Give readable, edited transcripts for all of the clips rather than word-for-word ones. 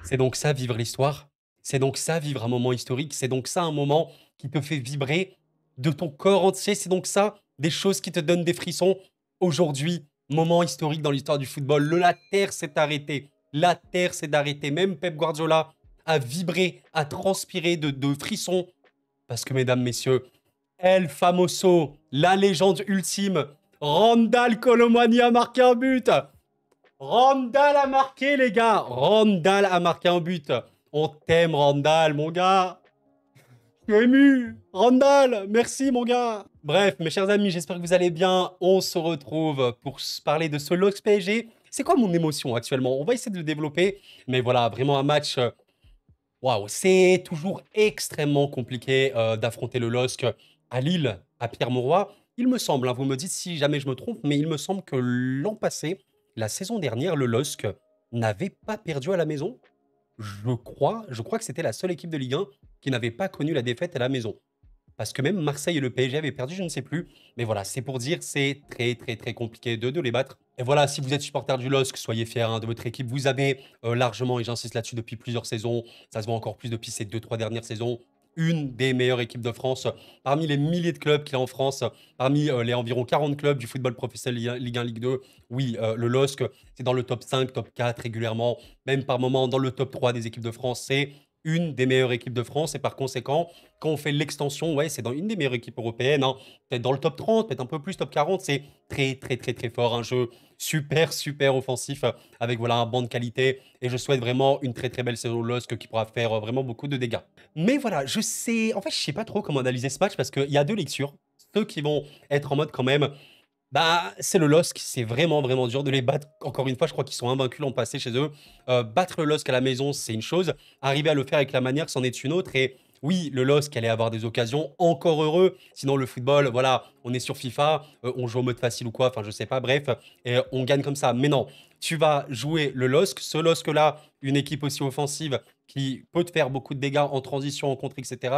C'est donc ça vivre l'histoire, c'est donc ça vivre un moment historique, c'est donc ça un moment qui te fait vibrer de ton corps entier, c'est donc ça des choses qui te donnent des frissons. Aujourd'hui, moment historique dans l'histoire du football, la terre s'est arrêtée, la terre s'est arrêtée, même Pep Guardiola a vibré, a transpiré de frissons, parce que mesdames, messieurs, El Famoso, la légende ultime, Randal Colomani a marqué un but. Randall a marqué, les gars. Randall a marqué un but. On t'aime, Randall, mon gars. Je suis ému. Randall, merci, mon gars. Bref, mes chers amis, j'espère que vous allez bien. On se retrouve pour parler de ce LOSC PSG. C'est quoi mon émotion actuellement? On va essayer de le développer. Mais voilà, vraiment un match. Waouh, c'est toujours extrêmement compliqué d'affronter le LOSC à Lille, à Pierre-Mauroy. Il me semble, hein, vous me dites si jamais je me trompe, mais il me semble que l'an passé, la saison dernière, le LOSC n'avait pas perdu à la maison. Je crois que c'était la seule équipe de Ligue 1 qui n'avait pas connu la défaite à la maison. Parce que même Marseille et le PSG avaient perdu, je ne sais plus. Mais voilà, c'est pour dire, c'est très très très compliqué de les battre. Et voilà, si vous êtes supporter du LOSC, soyez fiers hein, de votre équipe. Vous avez largement, et j'insiste là-dessus depuis plusieurs saisons, ça se voit encore plus depuis ces 2-3 dernières saisons, une des meilleures équipes de France. Parmi les milliers de clubs qu'il y a en France, parmi les environ 40 clubs du football professionnel Ligue 1, Ligue 2, oui, le LOSC, c'est dans le top 5, top 4 régulièrement, même par moments dans le top 3 des équipes de France. C'est une des meilleures équipes de France et par conséquent, quand on fait l'extension, ouais, c'est dans une des meilleures équipes européennes, hein, peut-être dans le top 30, peut-être un peu plus top 40, c'est très très très très fort, un jeu super super offensif avec voilà un banc de qualité et je souhaite vraiment une très très belle saison de LOSC qui pourra faire vraiment beaucoup de dégâts. Mais voilà, je sais, en fait, je sais pas trop comment analyser ce match parce qu'il y a deux lectures. Ceux qui vont être en mode quand même, bah, c'est le LOSC, c'est vraiment, vraiment dur de les battre. Encore une fois, je crois qu'ils sont invaincus l'an passé chez eux. Battre le LOSC à la maison, c'est une chose. Arriver à le faire avec la manière, c'en est une autre. Et oui, le LOSC allait avoir des occasions, encore heureux. Sinon, le football, voilà, on est sur FIFA, on joue au mode facile ou quoi, enfin, je sais pas, bref, et on gagne comme ça. Mais non, tu vas jouer le LOSC. Ce LOSC-là, une équipe aussi offensive qui peut te faire beaucoup de dégâts en transition, en contre, etc.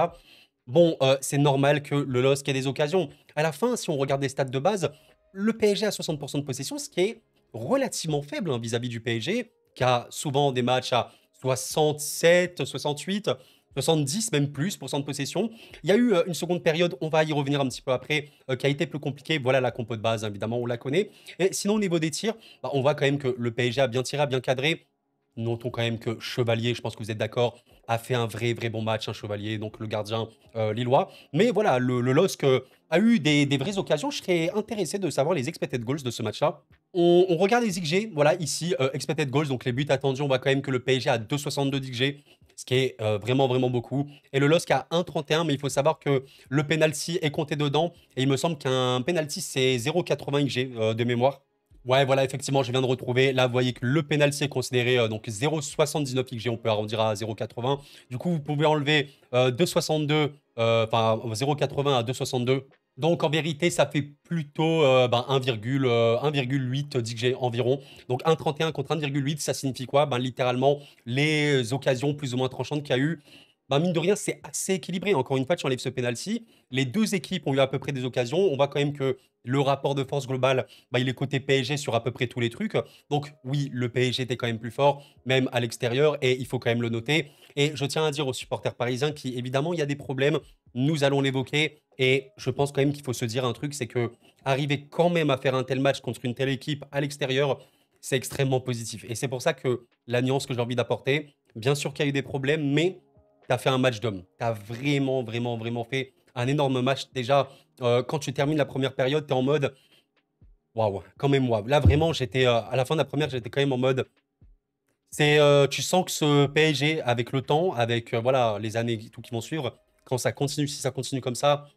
Bon, c'est normal que le LOSC ait des occasions. À la fin, si on regarde les stats de base, le PSG a 60% de possession, ce qui est relativement faible hein, vis-à-vis du PSG, qui a souvent des matchs à 67, 68, 70, même plus pour cent de possession. Il y a eu une seconde période, on va y revenir un petit peu après, qui a été plus compliquée. Voilà la compo de base, évidemment, on la connaît. Et sinon, au niveau des tirs, bah, on voit quand même que le PSG a bien tiré, a bien cadré. Notons quand même que Chevalier, je pense que vous êtes d'accord, a fait un vrai, vrai bon match, un Chevalier, donc le gardien lillois. Mais voilà, le LOSC a eu des vraies occasions. Je serais intéressé de savoir les expected goals de ce match-là. On regarde les XG, voilà, ici, expected goals, donc les buts attendus, on voit quand même que le PSG a 2,62 d'XG, ce qui est vraiment, vraiment beaucoup. Et le LOSC a 1,31, mais il faut savoir que le penalty est compté dedans, et il me semble qu'un penalty, c'est 0,80 XG de mémoire. Ouais, voilà, effectivement, je viens de retrouver. Là, vous voyez que le penalty est considéré donc 0,79 XG, on peut arrondir à 0,80. Du coup, vous pouvez enlever 2,62, enfin 0,80 à 2,62. Donc, en vérité, ça fait plutôt 1,8 XG environ. Donc, 1,31 contre 1,8, ça signifie quoi? Ben, littéralement, les occasions plus ou moins tranchantes qu'il y a eu. Ben, mine de rien, c'est assez équilibré. Encore une fois, tu enlèves ce penalty. Les deux équipes ont eu à peu près des occasions. On voit quand même que le rapport de force globale bah, il est côté PSG sur à peu près tous les trucs. Donc oui, le PSG était quand même plus fort, même à l'extérieur, et il faut quand même le noter. Et je tiens à dire aux supporters parisiens qui, évidemment, il y a des problèmes, nous allons l'évoquer, et je pense quand même qu'il faut se dire un truc, c'est que arriver quand même à faire un tel match contre une telle équipe à l'extérieur, c'est extrêmement positif. Et c'est pour ça que la nuance que j'ai envie d'apporter, bien sûr qu'il y a eu des problèmes, mais tu as fait un match d'homme. Tu as vraiment, vraiment, vraiment fait un énorme match. Déjà, quand tu termines la première période, tu es en mode waouh, quand même, waouh. Là, vraiment, j'étais à la fin de la première, j'étais quand même en mode. Tu sens que ce PSG, avec le temps, avec voilà les années tout qui vont suivre, quand ça continue, si ça continue comme ça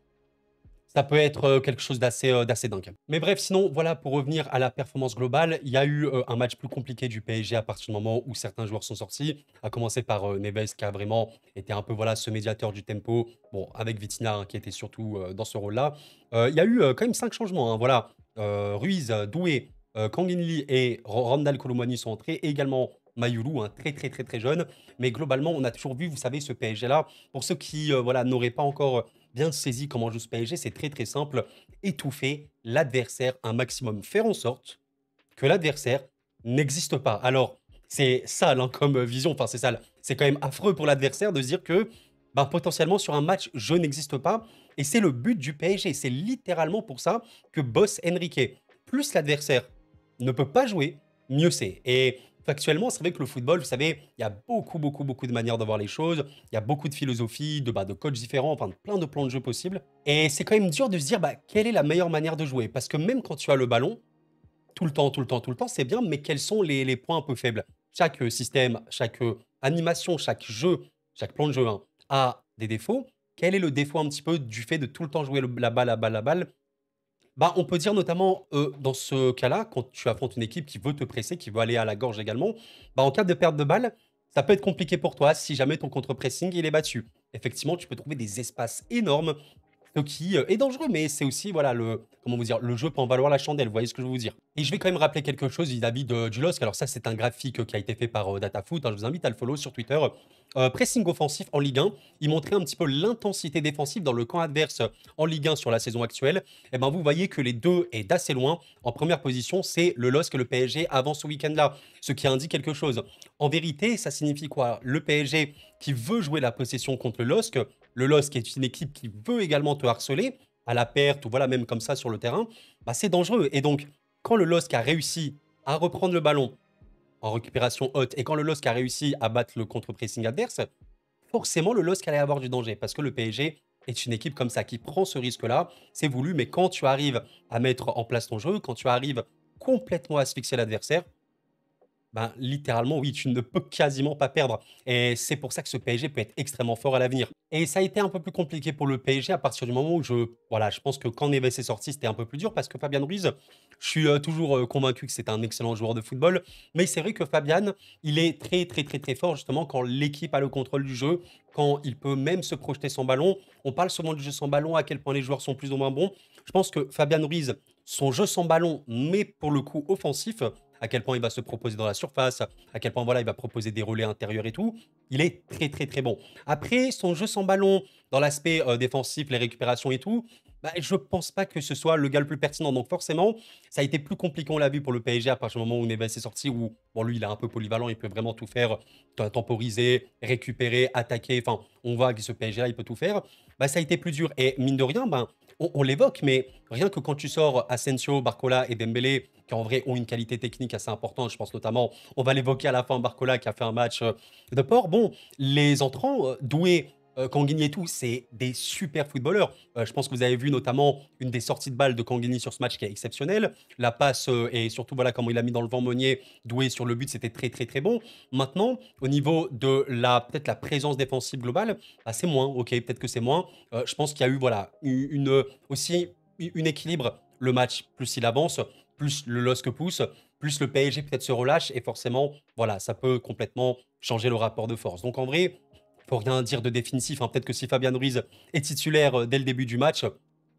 peut être quelque chose d'assez dingue. Mais bref, sinon, voilà, pour revenir à la performance globale, il y a eu un match plus compliqué du PSG à partir du moment où certains joueurs sont sortis, à commencer par Neves qui a vraiment été un peu voilà ce médiateur du tempo, bon, avec Vitinha hein, qui était surtout dans ce rôle-là. Il y a eu quand même 5 changements, hein, voilà. Ruiz, Doué, Kang-in Lee et Randal Colomwani sont entrés, et également Mayulu, un très très très très jeune. Mais globalement, on a toujours vu, vous savez, ce PSG-là. Pour ceux qui voilà, n'auraient pas encore bien saisi comment joue ce PSG, c'est très très simple. Étouffer l'adversaire un maximum. Faire en sorte que l'adversaire n'existe pas. Alors, C'est sale, hein, comme vision, enfin c'est sale. C'est quand même affreux pour l'adversaire de se dire que, ben, potentiellement sur un match, je n'existe pas et c'est le but du PSG. C'est littéralement pour ça que bosse Enrique. Plus l'adversaire ne peut pas jouer, mieux c'est. Et factuellement, c'est vrai que le football, vous savez, il y a beaucoup, beaucoup, beaucoup de manières de voir les choses. Il y a beaucoup de philosophies, de coachs différents, enfin, plein de plans de jeu possibles. Et c'est quand même dur de se dire, bah, quelle est la meilleure manière de jouer? Parce que même quand tu as le ballon, tout le temps, tout le temps, tout le temps, c'est bien, mais quels sont les points un peu faibles? Chaque système, chaque animation, chaque jeu, chaque plan de jeu, hein, a des défauts. Quel est le défaut un petit peu du fait de tout le temps jouer la balle, la balle, la balle? Bah, on peut dire notamment, dans ce cas-là, quand tu affrontes une équipe qui veut te presser, qui veut aller à la gorge également, bah, en cas de perte de balle, ça peut être compliqué pour toi si jamais ton contre-pressing, il est battu. Effectivement, tu peux trouver des espaces énormes, ce qui, est dangereux, mais c'est aussi, voilà, le comment vous dire? Le jeu peut en valoir la chandelle, vous voyez ce que je veux vous dire? Et je vais quand même rappeler quelque chose vis-à-vis de du LOSC. Alors ça, c'est un graphique, qui a été fait par, Datafoot, hein, je vous invite à le follow sur Twitter. Pressing offensif en Ligue 1, il montrait un petit peu l'intensité défensive dans le camp adverse, en Ligue 1 sur la saison actuelle. Et ben, vous voyez que les 2 est d'assez loin. En première position, c'est le LOSC et le PSG avant ce week-end-là, ce qui indique quelque chose. En vérité, ça signifie quoi? Le PSG qui veut jouer la possession contre le LOSC est une équipe qui veut également te harceler à la perte ou voilà, même comme ça sur le terrain, bah, c'est dangereux. Et donc, quand le LOSC a réussi à reprendre le ballon en récupération haute et quand le LOSC a réussi à battre le contre-pressing adverse, forcément le LOSC allait avoir du danger parce que le PSG est une équipe comme ça qui prend ce risque-là. C'est voulu, mais quand tu arrives à mettre en place ton jeu, quand tu arrives complètement à asphyxier l'adversaire, ben, littéralement, oui, tu ne peux quasiment pas perdre et c'est pour ça que ce PSG peut être extrêmement fort à l'avenir et ça a été un peu plus compliqué pour le PSG à partir du moment où je pense que quand Neves est sorti, c'était un peu plus dur parce que Fabian Ruiz, je suis, toujours, convaincu que c'est un excellent joueur de football, mais c'est vrai que Fabian, il est très, très, très, très fort justement quand l'équipe a le contrôle du jeu, quand il peut même se projeter sans ballon. On parle souvent du jeu sans ballon, à quel point les joueurs sont plus ou moins bons. Je pense que Fabian Ruiz, son jeu sans ballon, mais pour le coup offensif, à quel point il va se proposer dans la surface, à quel point voilà, il va proposer des relais intérieurs et tout. Il est très très très bon. Après, son jeu sans ballon, dans l'aspect défensif, les récupérations et tout, bah, je pense pas que ce soit le gars le plus pertinent. Donc forcément, ça a été plus compliqué, on l'a vu pour le PSG à partir du moment où Neves est sorti, où bon, lui, il est un peu polyvalent, il peut vraiment tout faire, temporiser, récupérer, attaquer. Enfin, on voit que ce PSG-là, il peut tout faire. Bah, ça a été plus dur. Et mine de rien, ben, on l'évoque, mais rien que quand tu sors Asensio, Barcola et Dembélé, qui en vrai ont une qualité technique assez importante, je pense notamment, on va l'évoquer à la fin, Barcola qui a fait un match de port. Bon, les entrants, Doué, Kanguini et tout, c'est des super footballeurs. Je pense que vous avez vu notamment une des sorties de balle de Kanguini sur ce match qui est exceptionnelle. La passe et surtout voilà comment il a mis dans le vent Meunier, Doué sur le but, c'était très très très bon. Maintenant, au niveau de la peut-être la présence défensive globale, bah, c'est moins. Ok, peut-être que c'est moins. Je pense qu'il y a eu voilà aussi une équilibre. Le match, plus il avance, plus le LOSC pousse, plus le PSG peut-être se relâche et forcément, voilà, ça peut complètement changer le rapport de force. Donc en vrai, faut rien dire de définitif, hein. Peut-être que si Fabian Ruiz est titulaire dès le début du match,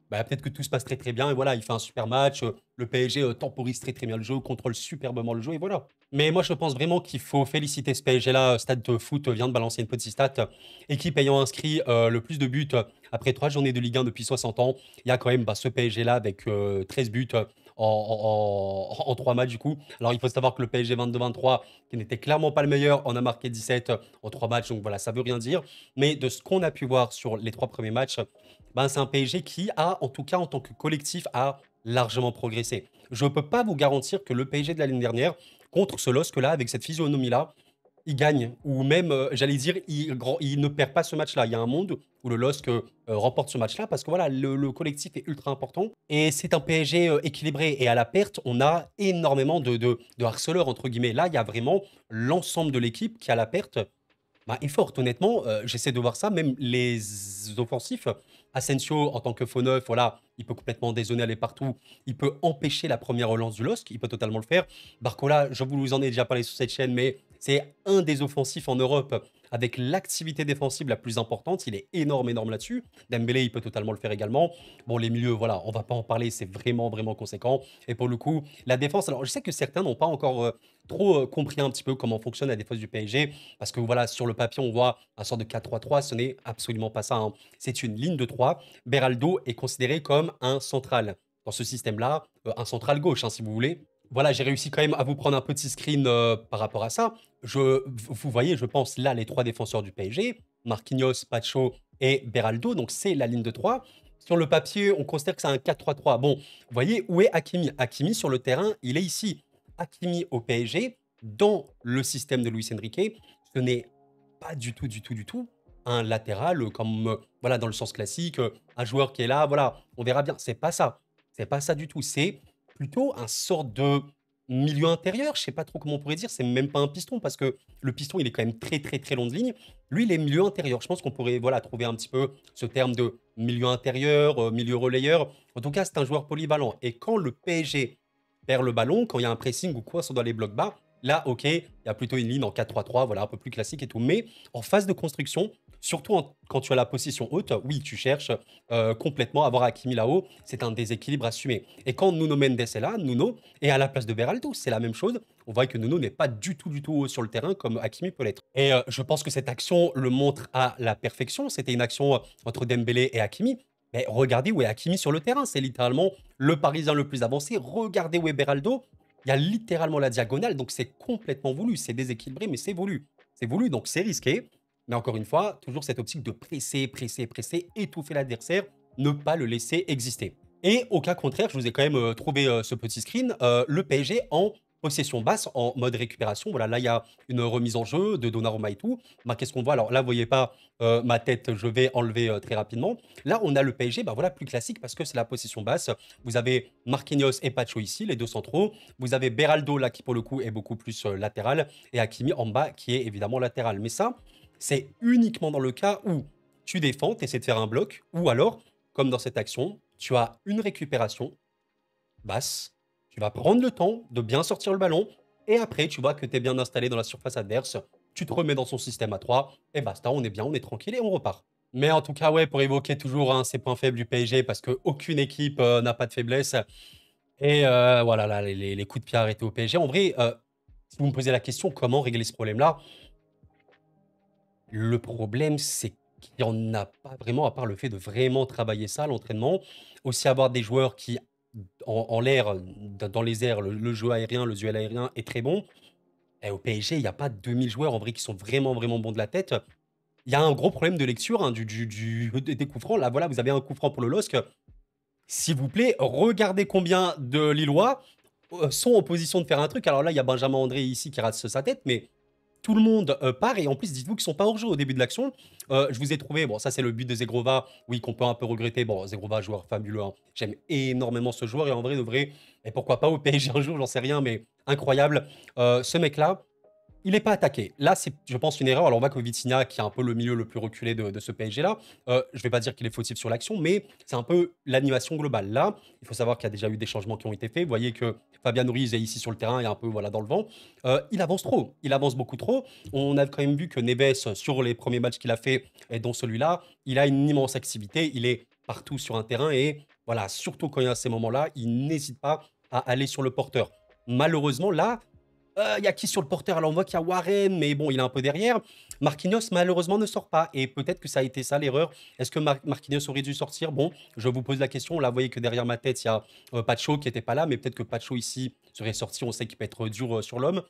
bah, peut-être que tout se passe très très bien et voilà, il fait un super match. Le PSG temporise très très bien le jeu, contrôle superbement le jeu et voilà. Mais moi je pense vraiment qu'il faut féliciter ce PSG-là. Stade de foot vient de balancer une petite stat. Équipe ayant inscrit le plus de buts après 3 journées de Ligue 1 depuis 60 ans. Il y a quand même bah, ce PSG-là avec 13 buts en 3 matchs du coup. Alors il faut savoir que le PSG 22-23, qui n'était clairement pas le meilleur, en a marqué 17 en 3 matchs. Donc voilà, ça veut rien dire. Mais de ce qu'on a pu voir sur les 3 premiers matchs, ben, c'est un PSG qui a, en tout cas en tant que collectif, a largement progressé. Je ne peux pas vous garantir que le PSG de la ligne dernière, contre ce LOSC-là, avec cette physionomie-là, il gagne. Ou même, j'allais dire, il ne perd pas ce match-là. Il y a un monde où le LOSC remporte ce match-là parce que voilà, le collectif est ultra important. Et c'est un PSG équilibré. Et à la perte, on a énormément de harceleurs, entre guillemets. Là, il y a vraiment l'ensemble de l'équipe qui, à la perte, bah, est forte, honnêtement. J'essaie de voir ça. Même les offensifs, Asensio, en tant que faux neuf, voilà, il peut complètement dézonner, aller partout. Il peut empêcher la première relance du LOSC. Il peut totalement le faire. Barcola, je vous en ai déjà parlé sur cette chaîne, mais c'est un des offensifs en Europe avec l'activité défensive la plus importante. Il est énorme, énorme là-dessus. Dembélé, il peut totalement le faire également. Bon, les milieux, voilà, on va pas en parler. C'est vraiment, vraiment conséquent. Et pour le coup, la défense, alors je sais que certains n'ont pas encore trop compris un petit peu comment fonctionne la défense du PSG. Parce que voilà, sur le papier, on voit un sort de 4-3-3. Ce n'est absolument pas ça, hein. C'est une ligne de 3. Beraldo est considéré comme un central. Dans ce système-là, un central gauche, hein, si vous voulez. voilà, j'ai réussi quand même à vous prendre un petit screen, par rapport à ça. Vous voyez, je pense là les 3 défenseurs du PSG, Marquinhos, Pacho et Beraldo, donc c'est la ligne de 3. Sur le papier, on considère que c'est un 4-3-3. Bon, vous voyez où est Hakimi? Hakimi sur le terrain, il est ici. Hakimi au PSG, dans le système de Luis Enrique, ce n'est pas du tout, du tout, du tout un latéral, comme, voilà, dans le sens classique, un joueur qui est là, voilà, on verra bien. C'est pas ça. C'est pas ça du tout. C'est plutôt un sort de milieu intérieur, je sais pas trop comment on pourrait dire, c'est même pas un piston parce que le piston, il est quand même très, très, très long de ligne. Lui, il est milieu intérieur. Je pense qu'on pourrait, voilà, trouver un petit peu ce terme de milieu intérieur, milieu relayeur. En tout cas, c'est un joueur polyvalent. Et quand le PSG perd le ballon, quand il y a un pressing ou quoi, sont dans les blocs bas, là, OK, il y a plutôt une ligne en 4-3-3, voilà, un peu plus classique et tout. Mais en phase de construction, surtout quand tu as la position haute, oui, tu cherches complètement à avoir Hakimi là-haut. C'est un déséquilibre assumé. Et quand Nuno Mendes est là, Nuno est à la place de Beraldo. C'est la même chose. On voit que Nuno n'est pas du tout haut sur le terrain comme Hakimi peut l'être. Et je pense que cette action le montre à la perfection. C'était une action entre Dembélé et Hakimi. Mais regardez où est Hakimi sur le terrain. C'est littéralement le Parisien le plus avancé. Regardez où est Beraldo. Il y a littéralement la diagonale. Donc c'est complètement voulu. C'est déséquilibré, mais c'est voulu. C'est voulu, donc c'est risqué. Mais encore une fois, toujours cette optique de presser, presser, presser, étouffer l'adversaire, ne pas le laisser exister. Et au cas contraire, je vous ai quand même trouvé ce petit screen, le PSG en possession basse, en mode récupération. Voilà, là, il y a une remise en jeu de Donnarumma et tout. Bah, qu'est-ce qu'on voit? Alors là, vous voyez pas ma tête, je vais enlever très rapidement. Là, on a le PSG, bah voilà, plus classique parce que c'est la possession basse. Vous avez Marquinhos et Pacho ici, les deux centraux. Vous avez Beraldo là qui pour le coup est beaucoup plus latéral et Hakimi en bas qui est évidemment latéral. Mais ça, c'est uniquement dans le cas où tu défends, tu essaies de faire un bloc, ou alors, comme dans cette action, tu as une récupération basse, tu vas prendre le temps de bien sortir le ballon, et après, tu vois que tu es bien installé dans la surface adverse, tu te remets dans son système à 3, et basta, on est bien, on est tranquille et on repart. Mais en tout cas, ouais, pour évoquer toujours hein, ces points faibles du PSG, parce qu'aucune équipe n'a pas de faiblesse, et voilà, là, les coups de pied arrêtés au PSG. En vrai, si vous me posez la question, comment régler ce problème-là? Le problème, c'est qu'il y en a pas vraiment, à part le fait de vraiment travailler ça, l'entraînement. Aussi avoir des joueurs qui, en l'air, dans les airs, le jeu aérien, le duel aérien est très bon. Et au PSG, il y a pas 2000 joueurs en vrai qui sont vraiment, vraiment bons de la tête. Il y a un gros problème de lecture hein, des coups francs. Là, voilà, vous avez un coup franc pour le LOSC. S'il vous plaît, regardez combien de Lillois sont en position de faire un truc. Alors là, il y a Benjamin André ici qui rate sa tête, mais tout le monde part et en plus dites-vous qu'ils sont pas hors jeu au début de l'action. Je vous ai trouvé, bon ça c'est le but de Zegrova, oui qu'on peut un peu regretter. Bon Zegrova joueur fabuleux, hein. J'aime énormément ce joueur et en vrai de vrai, et pourquoi pas au PSG un jour, j'en sais rien, mais incroyable. Ce mec-là, il n'est pas attaqué. Là, c'est, je pense, une erreur. Alors, on voit que Vitinha, qui est un peu le milieu le plus reculé de ce PSG-là, je ne vais pas dire qu'il est fautif sur l'action, mais c'est un peu l'animation globale. Là, il faut savoir qu'il y a déjà eu des changements qui ont été faits. Vous voyez que Fabien Ruiz est ici sur le terrain et un peu voilà, dans le vent. Il avance trop. Il avance beaucoup trop. On a quand même vu que Neves, sur les premiers matchs qu'il a fait, et dont celui-là, il a une immense activité. Il est partout sur un terrain et voilà, surtout quand il y a ces moments-là, il n'hésite pas à aller sur le porteur. Malheureusement, là, il y a qui sur le porteur? Alors, on voit qu'il y a Warren, mais bon, il est un peu derrière. Marquinhos, malheureusement, ne sort pas. Et peut-être que ça a été ça l'erreur. Est-ce que Marquinhos aurait dû sortir? Bon, je vous pose la question. Là, vous voyez que derrière ma tête, il y a Pacho qui n'était pas là, mais peut-être que Pacho ici serait sorti. On sait qu'il peut être dur sur l'homme.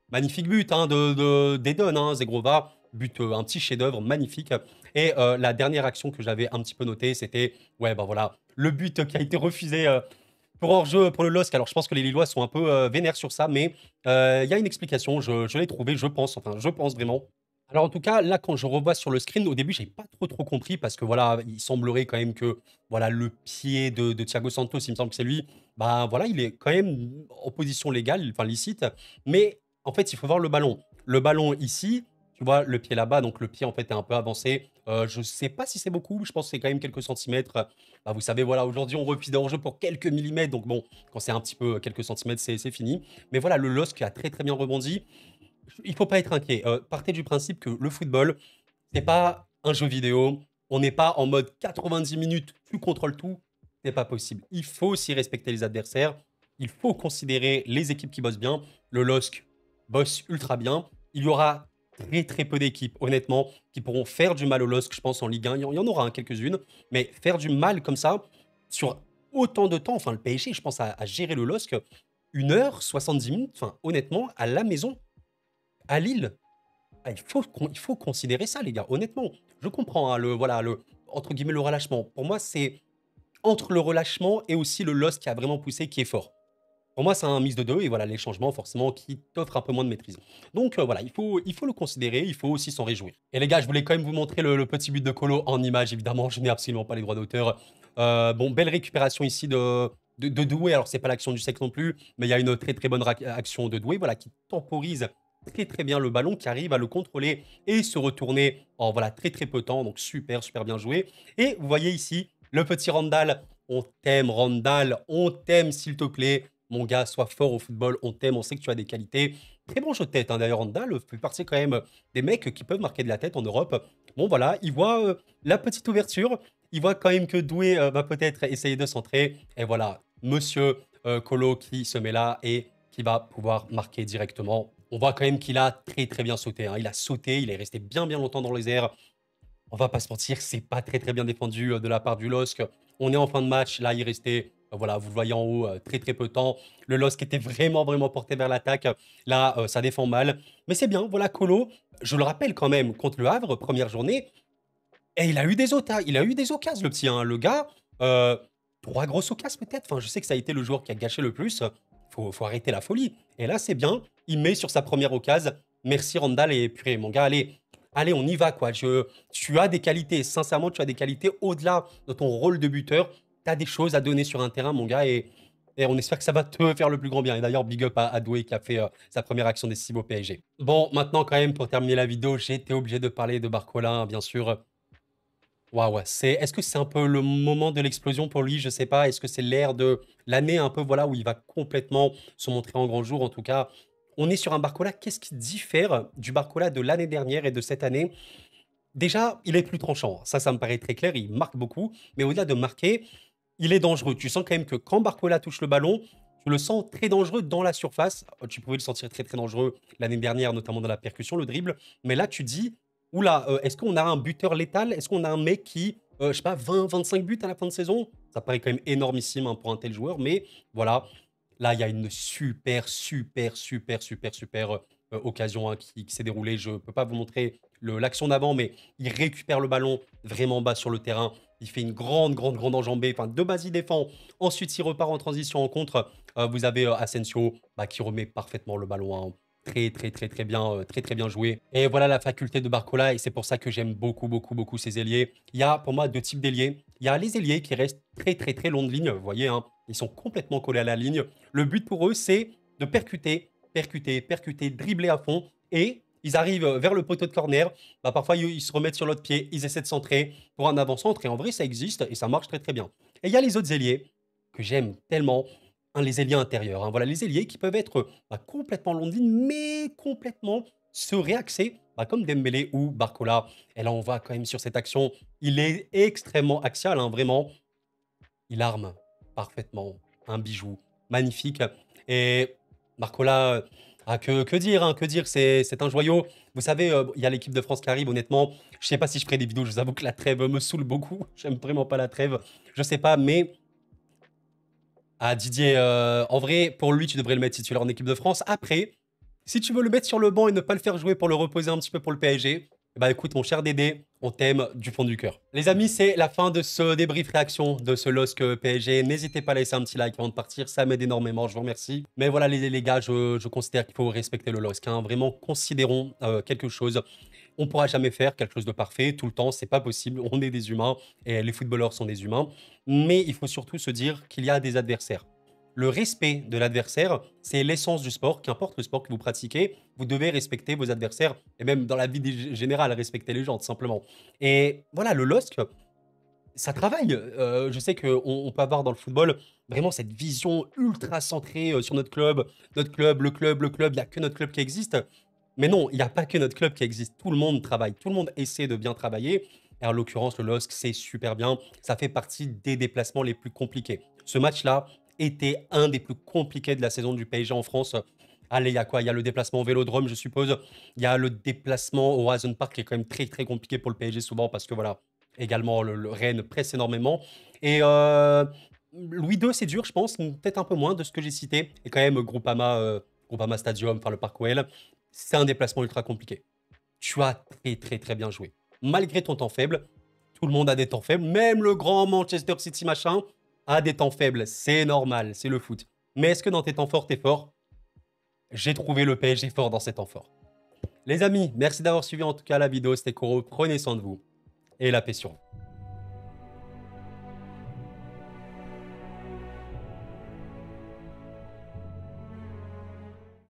Magnifique but hein, d'Eden, hein, Zegrova. But, un petit chef-d'œuvre magnifique. Et la dernière action que j'avais un petit peu notée, c'était, ouais, bah voilà, le but qui a été refusé pour hors-jeu pour le LOSC. Alors, je pense que les Lillois sont un peu vénères sur ça, mais il y a une explication. Je l'ai trouvée, je pense. Enfin, je pense vraiment. Alors, en tout cas, là, quand je revois sur le screen, au début, j'ai pas trop compris parce que voilà, il semblerait quand même que voilà, le pied de Thiago Santos, il me semble que c'est lui, bah voilà, il est quand même en position légale, enfin licite. Mais en fait, il faut voir le ballon. Le ballon ici, tu vois, le pied là-bas, donc le pied en fait est un peu avancé. Je sais pas si c'est beaucoup, je pense que c'est quand même quelques centimètres. Bah, vous savez, voilà, aujourd'hui, on refuse des hors-jeu pour quelques millimètres. Donc bon, quand c'est un petit peu quelques centimètres, c'est fini. Mais voilà, le LOSC a très très bien rebondi. Il faut pas être inquiet. Partez du principe que le football, c'est pas un jeu vidéo. On n'est pas en mode 90 minutes, tu contrôles tout. C'est pas possible. Il faut aussi respecter les adversaires. Il faut considérer les équipes qui bossent bien. Le LOSC bosse ultra bien. Il y aura très très peu d'équipes, honnêtement, qui pourront faire du mal au LOSC, je pense, en Ligue 1. Il y en aura hein, quelques-unes. Mais faire du mal comme ça, sur autant de temps, enfin le PSG, je pense, à gérer le LOSC, 1 heure, 70 minutes, enfin, honnêtement, à la maison, à Lille. Ah, il faut considérer ça, les gars, honnêtement. Je comprends, hein, voilà, entre guillemets, le relâchement. Pour moi, c'est entre le relâchement et aussi le loss qui a vraiment poussé, qui est fort. Pour moi, c'est un mix de 2 et voilà, les changements forcément qui t'offrent un peu moins de maîtrise. Donc voilà, il faut le considérer, il faut aussi s'en réjouir. Et les gars, je voulais quand même vous montrer le petit but de Colo en image, évidemment, je n'ai absolument pas les droits d'auteur. Bon, belle récupération ici de Doué, alors c'est pas l'action du siècle non plus, mais il y a une très très bonne action de Doué, voilà, qui temporise très très bien le ballon, qui arrive à le contrôler et se retourner en voilà très très peu de temps, donc super super bien joué. Et vous voyez ici, le petit Randall, Randall, on t'aime s'il te plaît. Mon gars, sois fort au football, on t'aime, on sait que tu as des qualités. Très bon jeu de tête, hein. D'ailleurs, Randall fait partie quand même des mecs qui peuvent marquer de la tête en Europe. Bon, voilà, il voit la petite ouverture. Il voit quand même que Doué va peut-être essayer de centrer. Et voilà, monsieur Colo qui se met là et qui va pouvoir marquer directement. On voit quand même qu'il a très très bien sauté, hein. Il a sauté, il est resté bien bien longtemps dans les airs. On va pas se mentir, c'est pas très très bien défendu de la part du LOSC. On est en fin de match, là il restait, voilà, vous le voyez en haut, très très peu de temps. Le LOSC était vraiment vraiment porté vers l'attaque. Là, ça défend mal. Mais c'est bien, voilà, Colo, je le rappelle quand même, contre le Havre, première journée, et il a eu des il a eu des occasions, le petit, hein. Le gars, 3 grosses occasions peut-être. Enfin, je sais que ça a été le joueur qui a gâché le plus. Faut arrêter la folie. Et là, c'est bien. Il met sur sa première occasion. Merci Randall et purée, mon gars, allez, allez, on y va quoi. Tu as des qualités. Sincèrement, tu as des qualités au-delà de ton rôle de buteur. Tu as des choses à donner sur un terrain, mon gars, et on espère que ça va te faire le plus grand bien. Et d'ailleurs, big up à Doué qui a fait sa première action décisive au PSG. Bon, maintenant, quand même, pour terminer la vidéo, j'ai été obligé de parler de Barcola, hein, bien sûr. Waouh, ouais, est-ce que c'est un peu le moment de l'explosion pour lui? Je sais pas. Est-ce que c'est l'ère de l'année un peu, voilà, où il va complètement se montrer en grand jour? En tout cas, on est sur un Barcola. Qu'est-ce qui diffère du Barcola de l'année dernière et de cette année? Déjà, il est plus tranchant. Ça me paraît très clair. Il marque beaucoup. Mais au-delà de marquer, il est dangereux. Tu sens quand même que quand Barcola touche le ballon, tu le sens très dangereux dans la surface. Tu pouvais le sentir très très dangereux l'année dernière, notamment dans la percussion, le dribble. Mais là, tu dis, oula, est-ce qu'on a un buteur létal? Est-ce qu'on a un mec qui, je sais pas, 20, 25 buts à la fin de saison? Ça paraît quand même énormissime, hein, pour un tel joueur. Mais voilà, là, il y a une super, super, super, super, super occasion, hein, qui s'est déroulée. Je ne peux pas vous montrer l'action d'avant, mais il récupère le ballon vraiment bas sur le terrain. Il fait une grande, grande, grande enjambée. Enfin, de base, il défend. Ensuite, il repart en transition en contre. Vous avez Asensio, bah, qui remet parfaitement le ballon, hein. Très, très, très, très, très bien joué. Et voilà la faculté de Barcola. Et c'est pour ça que j'aime beaucoup, beaucoup, beaucoup ces ailiers. Il y a pour moi 2 types d'ailiers. Il y a les ailiers qui restent très, très, très longs de ligne. Vous voyez, hein, ils sont complètement collés à la ligne. Le but pour eux, c'est de percuter, percuter, percuter, dribbler à fond. Et ils arrivent vers le poteau de corner. Bah, parfois, ils se remettent sur l'autre pied. Ils essaient de centrer pour un avant-centre. Et en vrai, ça existe et ça marche très, très bien. Et il y a les autres ailiers que j'aime tellement, hein, les ailiers intérieurs, hein. Voilà, les ailiers qui peuvent être bah, complètement longs de ligne, mais complètement se réaxer, bah, comme Dembélé ou Barcola. Et là, on voit quand même sur cette action, il est extrêmement axial, hein, vraiment. Il arme parfaitement un bijou magnifique. Et Barcola, ah, que dire, hein, que dire, c'est un joyau. Vous savez, il y a l'équipe de France qui arrive, honnêtement. Je sais pas si je ferai des vidéos, je vous avoue que la trêve me saoule beaucoup. J'aime vraiment pas la trêve. Je sais pas, mais ah, Didier, en vrai, pour lui, tu devrais le mettre titulaire en équipe de France. Après, si tu veux le mettre sur le banc et ne pas le faire jouer pour le reposer un petit peu pour le PSG, bah écoute, mon cher Dédé, on t'aime du fond du cœur. Les amis, c'est la fin de ce débrief réaction de ce LOSC PSG. N'hésitez pas à laisser un petit like avant de partir, ça m'aide énormément, je vous remercie. Mais voilà, les gars, je considère qu'il faut respecter le LOSC, hein. Vraiment, considérons quelque chose. On pourra jamais faire quelque chose de parfait tout le temps, c'est pas possible. On est des humains et les footballeurs sont des humains. Mais il faut surtout se dire qu'il y a des adversaires. Le respect de l'adversaire, c'est l'essence du sport. Qu'importe le sport que vous pratiquez, vous devez respecter vos adversaires et même dans la vie générale, respecter les gens, tout simplement. Et voilà, le LOSC, ça travaille. Je sais qu'on peut avoir dans le football vraiment cette vision ultra centrée sur notre club, le club, il n'y a que notre club qui existe. Mais non, il n'y a pas que notre club qui existe. Tout le monde travaille, tout le monde essaie de bien travailler. Et en l'occurrence, le LOSC, c'est super bien. Ça fait partie des déplacements les plus compliqués. Ce match-là était un des plus compliqués de la saison du PSG en France. Allez, il y a quoi? Il y a le déplacement au Vélodrome, je suppose. Il y a le déplacement au Horizon Park qui est quand même très très compliqué pour le PSG souvent parce que voilà, également le Rennes presse énormément. Et Louis II, c'est dur, je pense, peut-être un peu moins de ce que j'ai cité. Et quand même, Groupama Stadium, enfin le Parc OL, c'est un déplacement ultra compliqué. Tu as très très très bien joué. Malgré ton temps faible, tout le monde a des temps faibles, même le grand Manchester City machin a des temps faibles, c'est normal, c'est le foot. Mais est-ce que dans tes temps forts, t'es fort? J'ai trouvé le PSG fort dans ces temps forts. Les amis, merci d'avoir suivi en tout cas la vidéo, c'était Koro, prenez soin de vous et la paix sur vous.